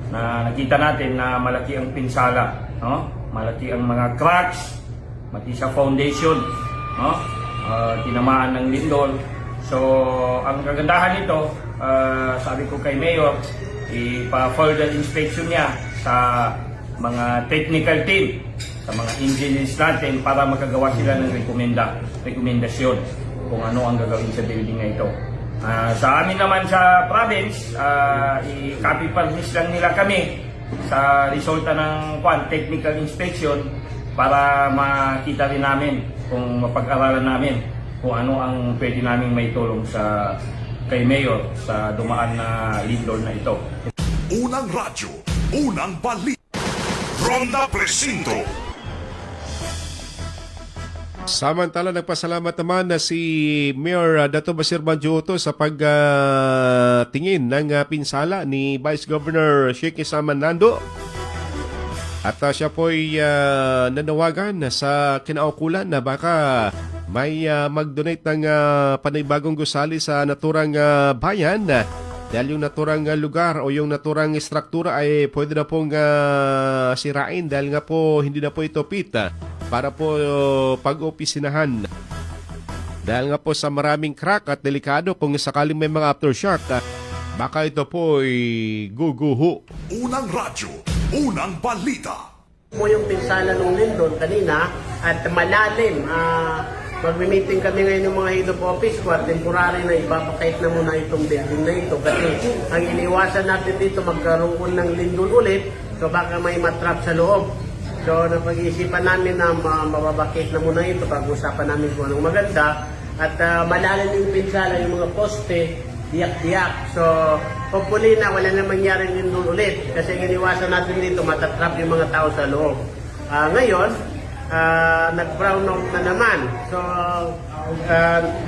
na nakita natin na malaki ang pinsala, no? Malaki ang mga cracks, mati sa foundation, no? Tinamaan ng lindol. So, ang kagandahan nito, sabi ko kay Mayor, ipa-further inspection niya sa mga technical team, sa mga engineers natin para makagawa sila ng rekomendasyon kung ano ang gagawin sa building na ito. Sa amin naman sa province, i-copy publish lang nila kami sa resulta ng technical inspection para makita rin namin kung mapag-aralan namin kung ano ang pwede namin may tulong sa kay Mayor sa dumaan na lindol na ito. Unang radyo, unang balita. From the Presinto. Samantala, nagpasalamat naman na si Mayor Dato Basir Banjo Otto sa pagtingin ng pinsala ni Vice Governor Sheikh Hisham Nando. At siya po'y nanawagan sa kinaukulan na baka may mag-donate ng panibagong gusali sa naturang bayan dahil yung naturang lugar o yung naturang struktura ay pwede na pong sirain dahil nga po hindi na po ito fit para po pag-opisinahan. Dahil nga po sa maraming crack at delikado kung sakaling may mga aftershock, baka ito po ay guguho. Unang radyo, unang balita. Po yung pinsala ng lindol kanina at malalim. Magme-meeting kami ngayon ng mga head of office ko at temporary na ipapakait na muna itong building na ito kasi ang iniwasan natin dito magkaroon ng lindol ulit so baka may matrap sa loob. So napag-iisipan namin na mababakit na muna ito, pag-usapan namin kung anong maganda at malalim yung pinsala, yung mga poste, diyak-diyak. So hopefully na wala na mangyaring lindol ulit kasi ang iniwasan natin dito matatrap yung mga tao sa loob. Ngayon, nag-brown out na naman. So,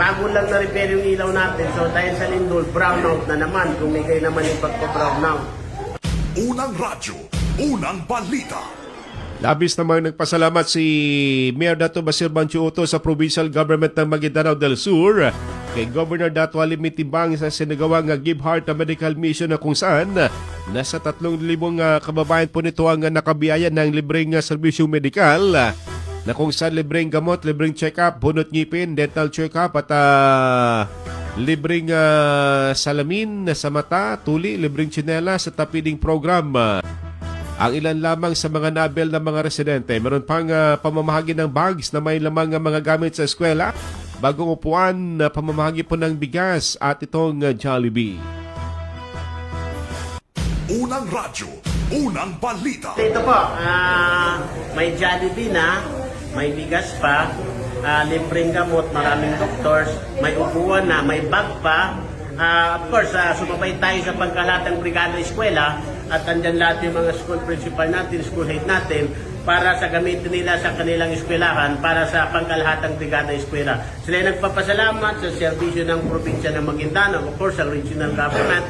bago lang na-repair yung ilaw natin. So, dahil sa lindol, brown out na naman. Tumigay naman yung pagpa-brown out. Unang radyo, unang balita. Labis namang nagpasalamat si Mayor Dato Basir Banjo Otto sa Provincial Government ng Maguindanao del Sur kay Governor Dato Alimit Timbang sa sinagawang Give Heart Medical Mission na kung saan nasa 3,000 kababayan po nito ang nakabiyaya ng libreng serbisyong medikal na kung saan libreng gamot, libreng check-up, bunot ngipin, dental check-up at libreng salamin sa mata, tuli, libreng tsinela sa tapiding program. Ang ilan lamang sa mga nabel ng mga residente, meron pang pamamahagi ng bags na may lamang mga gamit sa eskwela, bagong upuan, pamamahagi po ng bigas at itong Jollibee. Unang radyo, unang balita. Ito po, may Jollibee na, may bigas pa, libreng gamot, maraming doctors, may upuan na, may bag pa. Of course, sumabay tayo sa pangkalatang brigada eskwela at andyan lahat yung mga school principal natin, school head natin para sa gamitin nila sa kanilang eskwelahan para sa pangkalahatang brigada eskwela. Sila nagpapasalamat sa serbisyo ng probinsya ng Maguindanao, of course, ang regional government,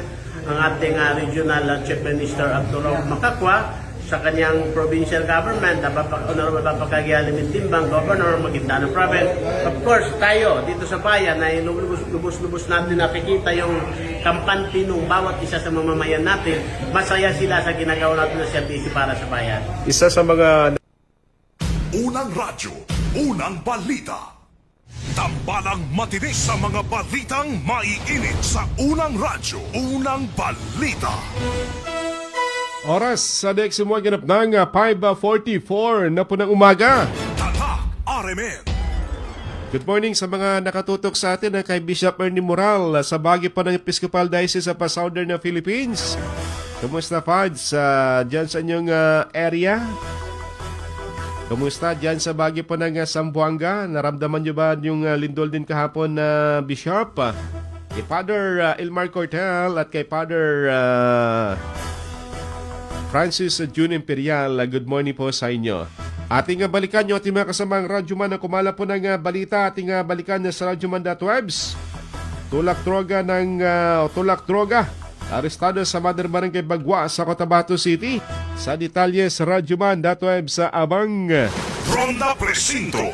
ang ating regional Chief Minister Arturo Macacua, sa kanyang provincial government, Honorable Papakagi Alimit Timbang, Governor, Maguindanao Province. Of course, tayo dito sa bayan ay lubos-lubos natin nakikita yung kampante ng bawat isa sa mamamayan natin. Masaya sila sa ginagawa natin na serbisyo para sa bayan. Isa sa mga Unang radyo, unang balita. Tambalang matinis sa mga balitang maiinit sa unang radyo, unang balita. Oras sa next mo ganap ng 5:44 na po ng umaga. Tatak RMN. Good morning sa mga nakatutok sa atin kay Bishop Ernie Moral sa bahagi pa ng Episcopal Diocese sa Southern na Philippines. Kumusta Fads dyan sa inyong area? Kumusta dyan sa bahagi pa ng Zamboanga? Naramdaman nyo ba yung lindol din kahapon na Bishop? Kay Father Elmar Cortel at kay Father Francis June Imperial, good morning po sa inyo. Ating balikan nyo ating mga kasamang radyoman na kumala po ng balita. Ating balikan sa radyoman.webs. Tulak droga. Arestado sa Mother Barangay Bagwa sa Cotabato City. Sa detalye sa radyoman.webs sa Abang. Ronda Presinto.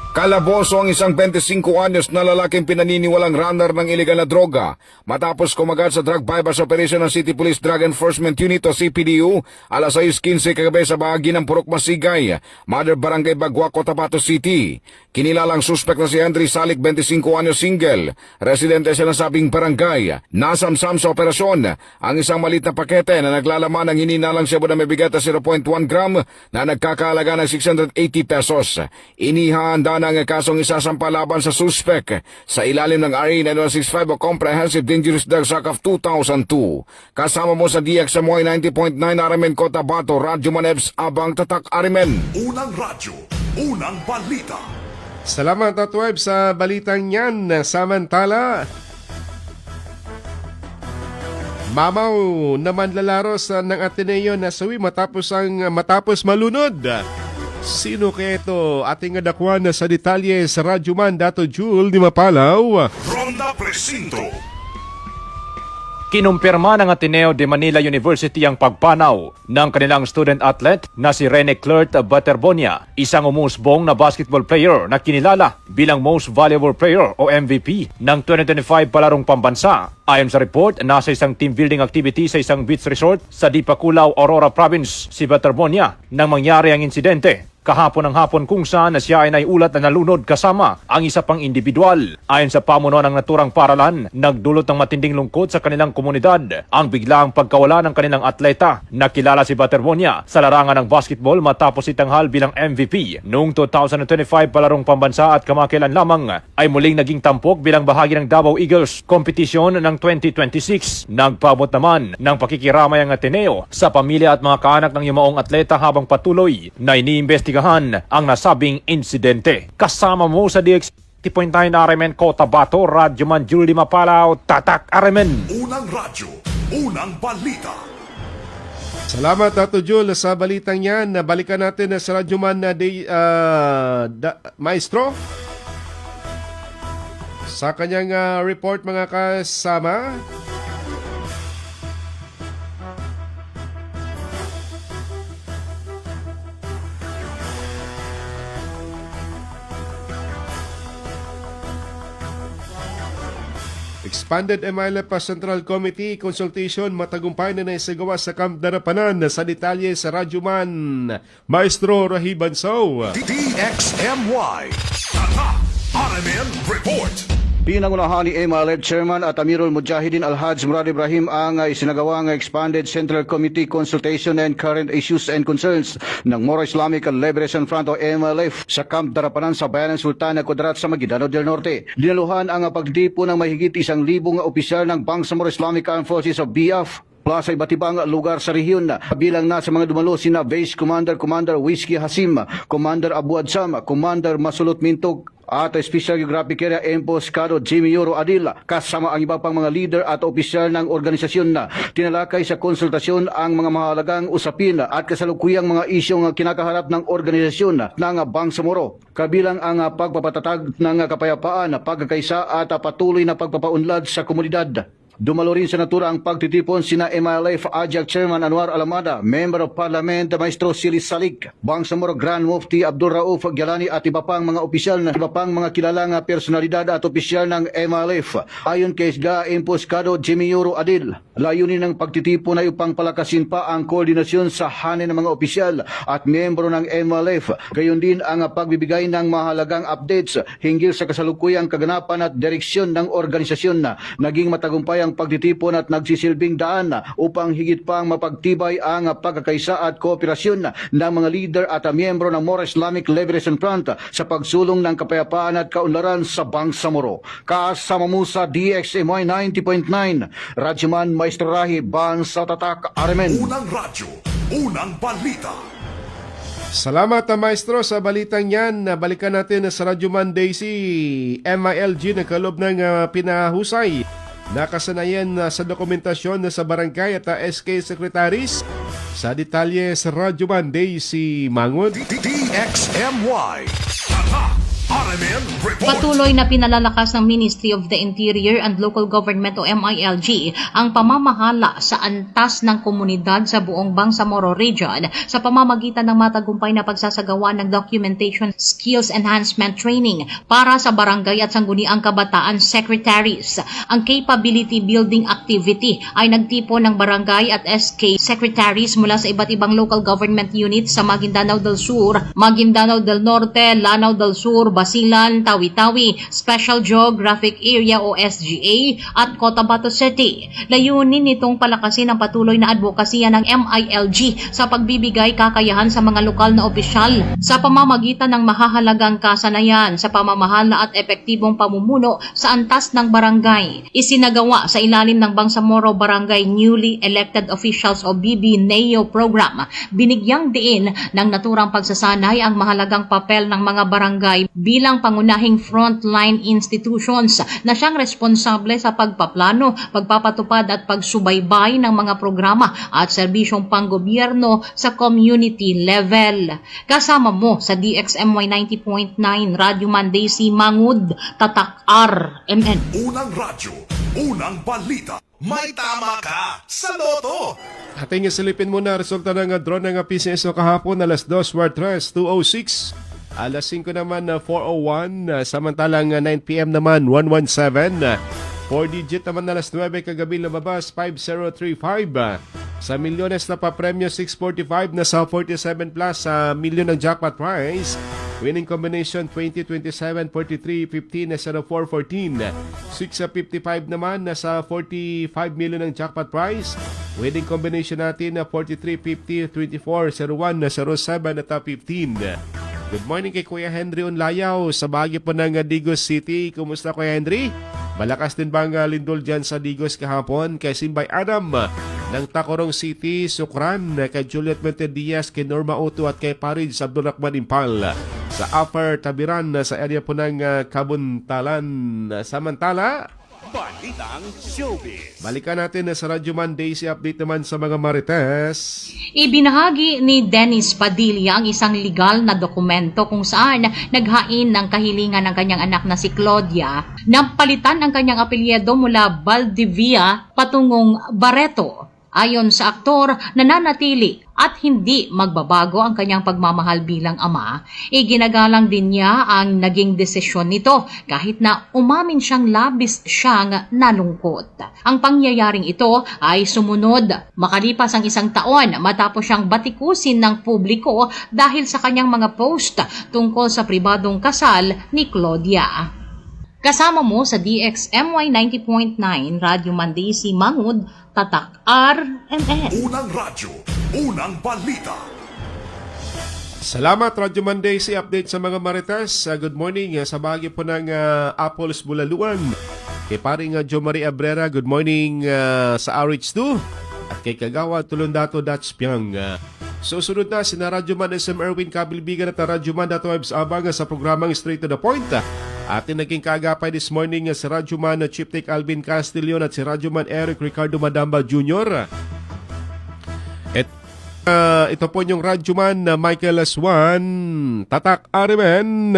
Kalaboso ang isang 25 anyos na lalaking pinaniniwalang runner ng ilegal na droga matapos kumagat sa drug bypass operation ng City Police Drug Enforcement Unit o CPDU alas 6:15 kagabi sa bahagi ng Purok Masigay, Mother Barangay Bagwa, Cotabato City. Kinilalang suspect na si Henry Salik, 25 anyos, single, residente sa nasabing barangay. Nasamsam sa operasyon ang isang maliit na pakete na naglalaman ng hininalang sebo na may bigat na 0.1 gram na nagkakahalaga ng 680 pesos. Inihanda ng kasong isasampa laban sa suspect sa ilalim ng RA 9165 o Comprehensive Dangerous Drugs Act of 2002. Kasama mo sa DXMY 90.9 RMN Cotabato, Radyo Manebs, Abang Tatak RMN. Unang radyo, unang balita. Salamat at web sa balitang yan. Samantala, mamaw naman lalaros ng Ateneo na sawi matapos malunod. Sino kaya ito? Ating adakwan sa detalye sa Radyoman Dato Jul di Mapalaw. Ronda Presinto. Kinumpirma ng Ateneo de Manila University ang pagpanaw ng kanilang student athlete na si Rene Clert Baterbonia, isang umusbong na basketball player na kinilala bilang Most Valuable Player o MVP ng 2025 palarong pambansa. Ayon sa report, nasa isang team building activity sa isang beach resort sa Dipakulaw, Aurora Province si Baterbonia nang mangyari ang insidente. Kahapon ng hapon kung saan siya ay naiulat na nalunod kasama ang isa pang individual. Ayon sa pamuno ng naturang paralan, nagdulot ng matinding lungkot sa kanilang komunidad ang biglaang pagkawala ng kanilang atleta na kilala si Baterbonia sa larangan ng basketball matapos itanghal bilang MVP noong 2025 palarong pambansa at kamakailan lamang ay muling naging tampok bilang bahagi ng Davao Eagles competition ng 2026. Nagpaabot naman ng pakikiramay ang Ateneo sa pamilya at mga kaanak ng yumaong atleta habang patuloy na iniimbestigahan ang nasabing insidente. Kasama mo sa DX.9 RMN Cotabato, Radyoman Julie Mapalaw, Tatak RMN. Unang radyo, unang balita. Salamat Dato Jul sa balitang yan. Balikan natin sa Radyoman na Maestro. Sa kanyang report mga kasama. Expanded MILF Central Committee consultation matagumpay na naisagawa sa Camp Darapanan. Sa detalye sa Radyoman, Maestro Rahiban Sow. DXMY Tatak RMN Report. Pinangunahan ni MILF Chairman at Amirul Mujahideen Al-Haj Murad Ibrahim ang isinagawang Expanded Central Committee Consultation and Current Issues and Concerns ng Moro Islamic Liberation Front o MILF sa Camp Darapanan sa Bayan ng Sultana Kudarat sa Maguindanao del Norte. Dinaluhan ang pagdipo ng mahigit 1,000 opisyal ng Bangsamoro Islamic Armed Forces o BIAF mula sa iba't ibang lugar sa rehiyon. Bilang na sa mga dumalo sina Base Commander Whiskey Hasim, Commander Abu Adsam, Commander Masulot Mintog, at Special Geographic Area Emboscado Jimmy Yoro Adil, kasama ang iba pang mga leader at opisyal ng organisasyon na tinalakay sa konsultasyon ang mga mahalagang usapin at kasalukuyang mga isyong kinakaharap ng organisasyon ng Bangsamoro, kabilang ang pagpapatatag ng kapayapaan, pagkakaisa at patuloy na pagpapaunlad sa komunidad. Dumalo rin sa natura ang pagtitipon sina MILF AJAC Chairman Anwar Alamada, Member of Parliament Maestro Sili Salik, Bangsamoro Grand Mufti Abdul Rauf Gyalani at iba pang mga opisyal na iba pang mga kilalang personalidad at opisyal ng MILF. Ayon kay SGA Imposkado Jimmy Yoro Adil, layunin ng pagtitipon ay upang palakasin pa ang koordinasyon sa hanin ng mga opisyal at miyembro ng MILF. Gayon din ang pagbibigay ng mahalagang updates hinggil sa kasalukuyang kaganapan at direksyon ng organisasyon. Naging matagumpay ang pagtitipon at nagsisilbing daan upang higit pang mapagtibay ang pagkakaisa at kooperasyon ng mga leader at miyembro ng More Islamic Liberation Front sa pagsulong ng kapayapaan at kaunlaran sa Bangsamoro. Kasama mo sa DXMY 90.9, Radyoman Maestro Rahi, Bansa Tatak, Armen. Unang radyo, unang balita. Salamat Maestro sa balitang yan. Balikan natin sa Radyo Monday si MILG na kalob ng pinahusay. Nakasanayan sa dokumentasyon sa barangay at SK Secretaries. Sa detalye sa Radyo Monday si Mangod. DXMY. RMN Report. Patuloy na pinalalakas ng Ministry of the Interior and Local Government o MILG ang pamamahala sa antas ng komunidad sa buong Bangsamoro Region sa pamamagitan ng matagumpay na pagsasagawa ng Documentation Skills Enhancement Training para sa barangay at sangguniang kabataan secretaries. Ang capability building activity ay nagtipon ng barangay at SK secretaries mula sa iba't ibang local government units sa Maguindanao del Sur, Maguindanao del Norte, Lanao del Sur, Basilan, Tawi-Tawi, Special Geographic Area o SGA at Cotabato City. Layunin nitong palakasin ang patuloy na advokasya ng MILG sa pagbibigay kakayahan sa mga lokal na opisyal sa pamamagitan ng mahahalagang kasanayan sa pamamahala at epektibong pamumuno sa antas ng barangay. Isinagawa sa ilalim ng Bangsamoro Barangay Newly Elected Officials o BB-NEO program. Binigyang diin ng naturang pagsasanay ang mahalagang papel ng mga barangay bilang pangunahing frontline institutions na siyang responsable sa pagpaplano, pagpapatupad at pagsubaybay ng mga programa at serbisyong panggobyerno sa community level. Kasama mo sa DXMY 90.9 Radyo Monday si Mangud, Tatak RMN. Unang radyo, unang balita. May tama ka sa loto. Ating isilipin muna resulta ng drone ng PCS kahapon alas 2 Wartres 206. Alas 5 naman 401, samantalang 9 PM naman 117. 4-digit naman alas 9 kagabi lumabas 5035. Sa milyones na pa-premyo 645 na sa 47 plus sa milyon ng jackpot prize. Winning combination 20, 27, 43, 15 na sa 414. 6 sa 55 naman na sa 45 million ng jackpot prize. Winning combination natin na 43, 50, 24, 01 na sa 07 at 15. Good morning kay Kuya Henry Unlayaw sa bahagi po ng Digos City. Kumusta Kuya Henry? Malakas din bang lindol dyan sa Digos kahapon? Kay Simbay Adam ng Tacorong City, Sukran, kay Juliet Mente Diaz, kay Norma Otto at kay Paris Abdul Rahman Impal. Sa Upper Tabiran sa area po ng Kabuntalan. Samantala, Balitang Showbiz. balikan natin sa Radyo Monday si update naman sa mga marites. Ibinahagi ni Dennis Padilla ang isang legal na dokumento kung saan naghain ng kahilingan ng kanyang anak na si Claudia na palitan ang kanyang apelyido mula Valdivia patungong Barreto. Ayon sa aktor, nananatili at hindi magbabago ang kanyang pagmamahal bilang ama. Iginagalang din niya ang naging desisyon nito kahit na umamin siyang labis siyang nalungkot. Ang pangyayaring ito ay sumunod makalipas ang 1 taon matapos siyang batikusin ng publiko dahil sa kanyang mga post tungkol sa pribadong kasal ni Claudia. Kasama mo sa DXMY 90.9 Radyo Monday si Mangud, Tatak RMN. Unang radyo, unang balita. Salamat Radyo Monday si update sa mga marites. Good morning sa bahagi po ng Apples Bulaluan. Kay paring Jo Marie Abrera, good morning sa RH2. At kay Kagawa Tulundato Dats Piang. Susunod na sina Radyo Man SM Erwin Kabilbigan at Radyo Man Datawebs Abang sa programang Straight to the Point. Ating naging kaagapay this morning si Radyo Man Chief Tech Alvin Castillon at si Radyo Man Eric Ricardo Madamba Jr. At ito po yung Radyo Man Michael Aswan, Tatak Arimen.